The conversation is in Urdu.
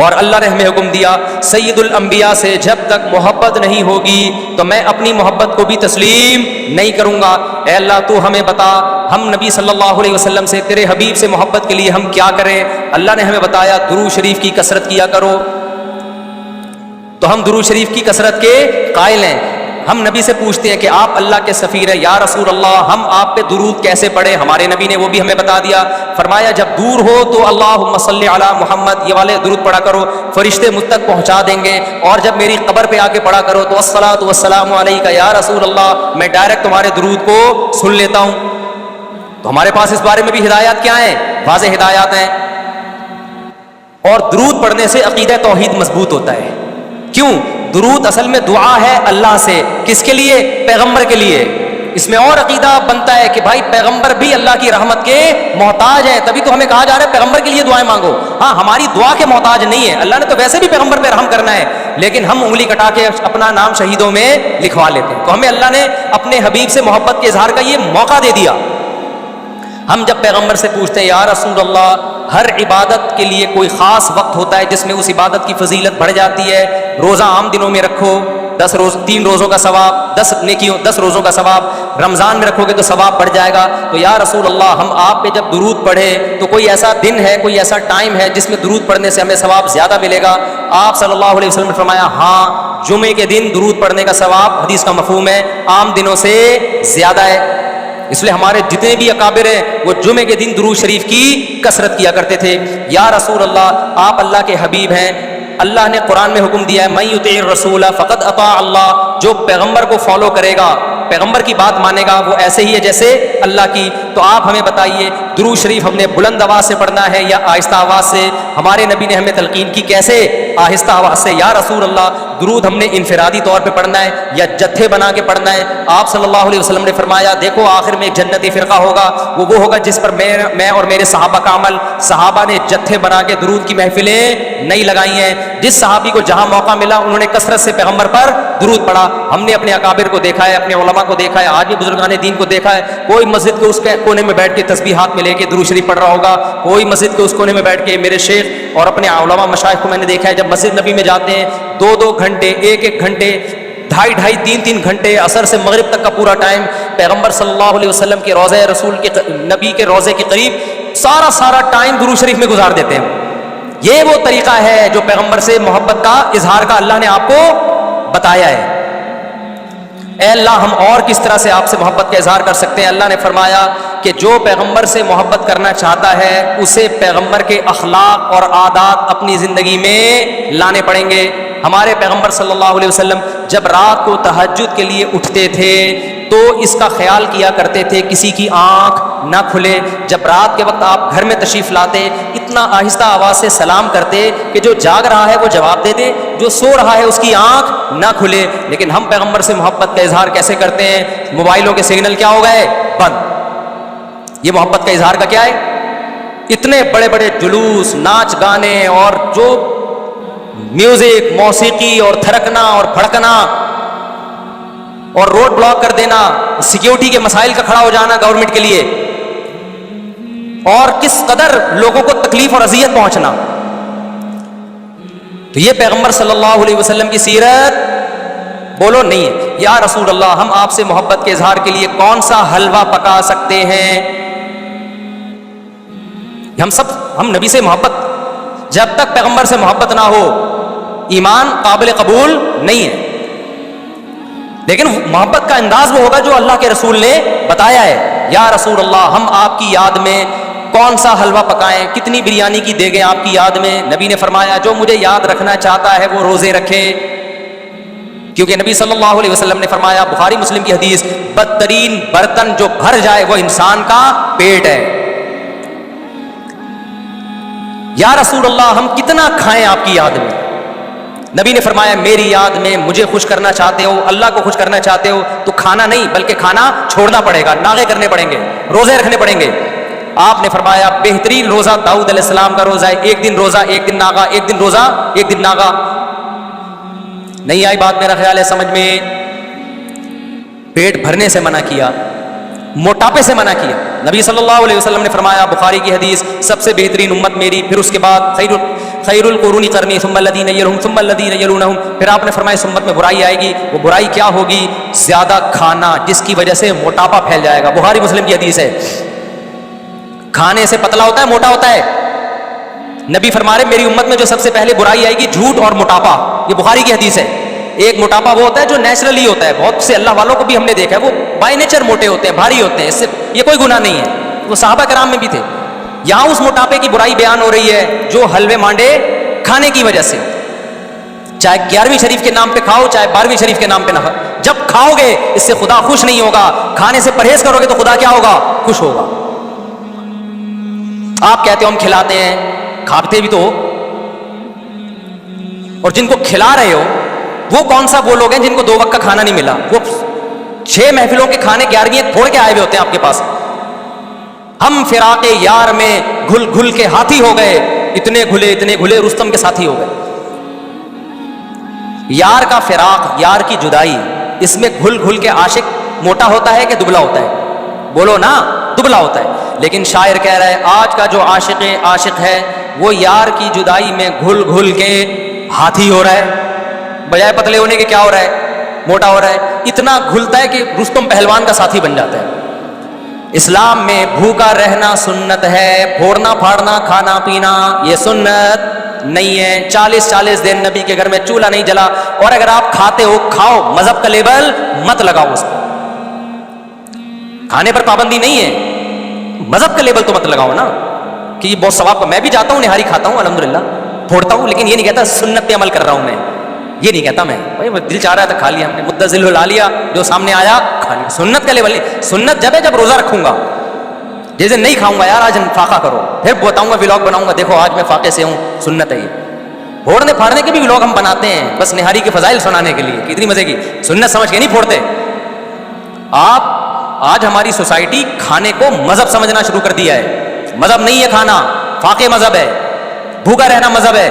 اور اللہ نے ہمیں حکم دیا سید الانبیاء سے جب تک محبت نہیں ہوگی تو میں اپنی محبت کو بھی تسلیم نہیں کروں گا. اے اللہ تو ہمیں بتا ہم نبی صلی اللہ علیہ وسلم سے تیرے حبیب سے محبت کے لیے ہم کیا کریں. اللہ نے ہمیں بتایا درود شریف کی کثرت کیا کرو. تو ہم درود شریف کی کثرت کے قائل ہیں. ہم نبی سے پوچھتے ہیں کہ آپ اللہ کے سفیر ہیں یا رسول اللہ ہم آپ پہ درود کیسے پڑھیں. ہمارے نبی نے وہ بھی ہمیں بتا دیا. فرمایا جب دور ہو تو اللہم صلی علی محمد یہ والے درود پڑھا کرو, فرشتے مجھ تک پہنچا دیں گے. اور جب میری قبر پہ آ کے پڑھا کرو تو الصلاۃ والسلام علیک یا رسول اللہ میں ڈائریکٹ تمہارے درود کو سن لیتا ہوں. تو ہمارے پاس اس بارے میں بھی ہدایات کیا ہیں؟ واضح ہدایات ہیں. اور درود پڑھنے سے عقیدہ توحید مضبوط ہوتا ہے. کیوں؟ درود اصل میں دعا ہے اللہ سے. کس کے لیے؟ پیغمبر کے لیے. اس میں اور عقیدہ بنتا ہے کہ بھائی پیغمبر بھی اللہ کی رحمت کے محتاج ہیں, تبھی تو ہمیں کہا جا رہا ہے پیغمبر کے لیے دعائیں مانگو. ہاں ہماری دعا کے محتاج نہیں ہے, اللہ نے تو ویسے بھی پیغمبر پہ رحم کرنا ہے, لیکن ہم انگلی کٹا کے اپنا نام شہیدوں میں لکھوا لیتے ہیں. تو ہمیں اللہ نے اپنے حبیب سے محبت کے اظہار کا یہ موقع دے دیا. ہم جب پیغمبر سے پوچھتے ہیں یا رسول اللہ ہر عبادت کے لیے کوئی خاص وقت ہوتا ہے جس میں اس عبادت کی فضیلت بڑھ جاتی ہے. روزہ عام دنوں میں رکھو 10 روز 3 روزوں کا ثواب 10 نیکیوں 10 روزوں کا ثواب, رمضان میں رکھو گے تو ثواب بڑھ جائے گا. تو یا رسول اللہ ہم آپ پہ جب درود پڑھے تو کوئی ایسا دن ہے کوئی ایسا ٹائم ہے جس میں درود پڑھنے سے ہمیں ثواب زیادہ ملے گا؟ آپ صلی اللہ علیہ وسلم نے فرمایا ہاں جمعے کے دن درود پڑھنے کا ثواب حدیث کا مفہوم ہے عام دنوں سے زیادہ ہے. اس لیے ہمارے جتنے بھی اکابر ہیں وہ جمعے کے دن درود شریف کی کثرت کیا کرتے تھے. یا رسول اللہ آپ اللہ کے حبیب ہیں, اللہ نے قرآن میں حکم دیا ہے من یطع الرسول فقد اطاع اللہ, جو پیغمبر کو فالو کرے گا پیغمبر کی بات مانے گا وہ ایسے ہی ہے جیسے اللہ کی. تو آپ ہمیں بتائیے درود شریف ہم نے بلند آواز سے پڑھنا ہے یا آہستہ آواز سے؟ ہمارے نبی نے ہمیں تلقین کی کیسے؟ آہستہ آواز سے. یا رسول اللہ درود ہم نے انفرادی طور پہ پڑھنا ہے یا جتھے بنا کے پڑھنا ہے؟ آپ صلی اللہ علیہ وسلم نے فرمایا دیکھو آخر میں ایک جنتی فرقہ ہوگا, وہ ہوگا جس پر میں اور میرے صحابہ کا عمل. صحابہ نے جتھے بنا کے درود کی محفلیں نہیں لگائی ہیں. جس صحابی کو جہاں موقع ملا انہوں نے کثرت سے پیغمبر پر درود پڑھا. ہم نے اپنے اکابر کو دیکھا ہے, اپنے علماء کو دیکھا ہے, آج بھی بزرگان دین کو دیکھا ہے, کوئی مسجد کے اس کے کونے میں بیٹھ کے تسبیح ہاتھ میں لے کے درود شریف پڑھ رہا ہوگا, کوئی مسجد کے اس کونے میں بیٹھ کے. میرے شیخ اور اپنے علماء مشائخ کو میں نے دیکھا ہے جب مسجد نبی میں جاتے ہیں 2-2 گھنٹے 1-1 گھنٹے 2.5 3-3 گھنٹے عصر سے مغرب تک کا پورا ٹائم پیغمبر صلی اللہ علیہ وسلم کے روضہ رسول کے نبی کے روضے کے قریب سارا ٹائم درود شریف میں گزار دیتے ہیں. یہ وہ طریقہ ہے جو پیغمبر سے محبت کا اظہار کا اللہ نے آپ کو بتایا ہے. اے اللہ ہم اور کس طرح سے آپ سے محبت کا اظہار کر سکتے ہیں؟ اللہ نے فرمایا کہ جو پیغمبر سے محبت کرنا چاہتا ہے اسے پیغمبر کے اخلاق اور عادات اپنی زندگی میں لانے پڑیں گے. ہمارے پیغمبر صلی اللہ علیہ وسلم جب رات کو تہجد کے لیے اٹھتے تھے تو اس کا خیال کیا کرتے تھے کسی کی آنکھ نہ کھلے. جب رات کے وقت آپ گھر میں تشریف لاتے اتنا آہستہ آواز سے سلام کرتے کہ جو جاگ رہا ہے وہ جواب دے دے, جو سو رہا ہے اس کی آنکھ نہ کھلے. لیکن ہم پیغمبر سے محبت کا اظہار کیسے کرتے ہیں؟ موبائلوں کے سگنل کیا ہو گئے؟ بند. یہ محبت کا اظہار کا کیا ہے؟ اتنے بڑے بڑے جلوس ناچ گانے اور جو میوزک موسیقی اور تھرکنا اور پھڑکنا اور روڈ بلاک کر دینا, سیکیورٹی کے مسائل کا کھڑا ہو جانا گورنمنٹ کے لیے, اور کس قدر لوگوں کو تکلیف اور اذیت پہنچنا. تو یہ پیغمبر صلی اللہ علیہ وسلم کی سیرت بولو نہیں ہے. یا رسول اللہ ہم آپ سے محبت کے اظہار کے لیے کون سا حلوہ پکا سکتے ہیں؟ ہم نبی سے محبت, جب تک پیغمبر سے محبت نہ ہو ایمان قابل قبول نہیں ہے. لیکن محبت کا انداز وہ ہوگا جو اللہ کے رسول نے بتایا ہے. یا رسول اللہ ہم آپ کی یاد میں کون سا حلوہ پکائیں, کتنی بریانی کی دیگیں آپ کی یاد میں؟ نبی نے فرمایا جو مجھے یاد رکھنا چاہتا ہے وہ روزے رکھے, کیونکہ نبی صلی اللہ علیہ وسلم نے فرمایا بخاری مسلم کی حدیث بدترین برتن جو بھر جائے وہ انسان کا پیٹ ہے. یا رسول اللہ ہم کتنا کھائیں آپ کی یاد میں؟ نبی نے فرمایا میری یاد میں مجھے خوش کرنا چاہتے ہو, اللہ کو خوش کرنا چاہتے ہو تو کھانا نہیں بلکہ کھانا چھوڑنا پڑے گا, ناغے کرنے پڑیں گے, روزے رکھنے پڑیں گے. آپ نے فرمایا بہترین روزہ داؤد علیہ السلام کا روزہ ہے, 1 دن روزہ 1 دن ناغا, 1 دن روزہ 1 دن ناغا. نہیں آئی بات میرا خیال ہے سمجھ میں؟ پیٹ بھرنے سے منع کیا, موٹاپے سے منع کیا. نبی صلی اللہ علیہ وسلم نے فرمایا بخاری کی حدیث سب سے بہترین امت میری, پھر اس کے بعد خیر القرون قرنی ثم الذین یلونہم ثم الذین یلونہم. پھر آپ نے فرمایا اس امت میں برائی آئے گی. وہ برائی کیا ہوگی؟ زیادہ کھانا جس کی وجہ سے موٹاپا پھیل جائے گا. بخاری مسلم کی حدیث ہے. کھانے سے پتلا ہوتا ہے موٹا ہوتا ہے. نبی فرما رہے میری امت میں جو سب سے پہلے برائی آئے گی جھوٹ اور موٹاپا. یہ بخاری کی حدیث ہے. ایک موٹاپا وہ ہوتا ہے جو نیچرلی ہوتا ہے, بہت سے اللہ والوں کو بھی ہم نے دیکھا ہے وہ بائی نیچر موٹے ہوتے ہیں, بھاری ہوتے ہیں, اس سے یہ کوئی گناہ نہیں ہے, وہ صحابہ کرام میں بھی تھے. یہاں اس موٹاپے کی برائی بیان ہو رہی ہے جو حلوے مانڈے کھانے کی وجہ سے, چاہے 11ویں شریف کے نام پہ کھاؤ چاہے 12ویں شریف کے نام پہ نہ کھاؤ, جب کھاؤ گے اس سے خدا خوش نہیں ہوگا. کھانے سے پرہیز کرو گے تو خدا کیا ہوگا؟ خوش ہوگا. آپ کہتے ہو ہم کھلاتے ہیں, کھاتے بھی تو ہو, اور جن کو کھلا رہے ہو وہ کون سا وہ لوگ ہیں جن کو 2 وقت کا کھانا نہیں ملا؟ وہ 6 محفلوں کے کھانے 11ویں پھوڑ کے آئے ہوئے ہوتے ہیں آپ کے پاس. ہم فراق یار میں گھل گھل کے ہاتھی ہو گئے, اتنے گھلے رستم کے ساتھی ہو گئے. یار کا فراق, یار کی جدائی, اس میں گھل گھل کے عاشق موٹا ہوتا ہے کہ دبلا ہوتا ہے؟ بولو نا, دبلا ہوتا ہے. لیکن شاعر کہہ رہا ہے آج کا جو عاشق ہے وہ یار کی جدائی میں گھل گھل کے ہاتھی ہو رہا ہے, بجائے پتلے ہونے کے کیا ہو رہا ہے؟ موٹا ہو رہا ہے. اتنا گھلتا ہے کہ رستم پہلوان کا ساتھی بن جاتا ہے. اسلام میں بھوکا رہنا سنت ہے, پھوڑنا پھاڑنا کھانا پینا یہ سنت نہیں ہے. 40 دن نبی کے گھر میں چولہا نہیں جلا, اور اگر آپ کھاتے ہو کھاؤ, مذہب کا لیبل مت لگاؤ اس پر. کھانے پر پابندی نہیں ہے, مذہب کا لیبل تو مت لگاؤ نا کہ یہ بہت ثواب کا. میں بھی جاتا ہوں نہاری کھاتا ہوں الحمدللہ, پھوڑتا ہوں, لیکن یہ نہیں کہتا سنت پہ عمل کر رہا ہوں میں, یہ نہیں کہتا میں. بھائی وہ دل چاہ رہا تھا کھا لیا ہم نے, مدذل لا لیا, جو سامنے آیا کھا لیا. سنت کا لیبل نہیں. سنت جب ہے جب روزہ رکھوں گا, جیسے نہیں کھاؤں گا یار آج فاقہ کرو, پھر بتاؤں گا ولاگ بناؤں گا دیکھو آج میں فاقے سے ہوں, سنت ہے یہ. پھوڑنے پھاڑنے کے بھی ولاگ ہم بناتے ہیں بس نہاری کے فضائل سنانے کے لیے, کتنی مزے کی. سنت سمجھ کے نہیں پھوڑتے آپ. آج ہماری سوسائٹی کھانے کو مذہب سمجھنا شروع کر دیا ہے. مذہب نہیں ہے کھانا, فاقے مذہب ہے, بھوکا رہنا مذہب ہے.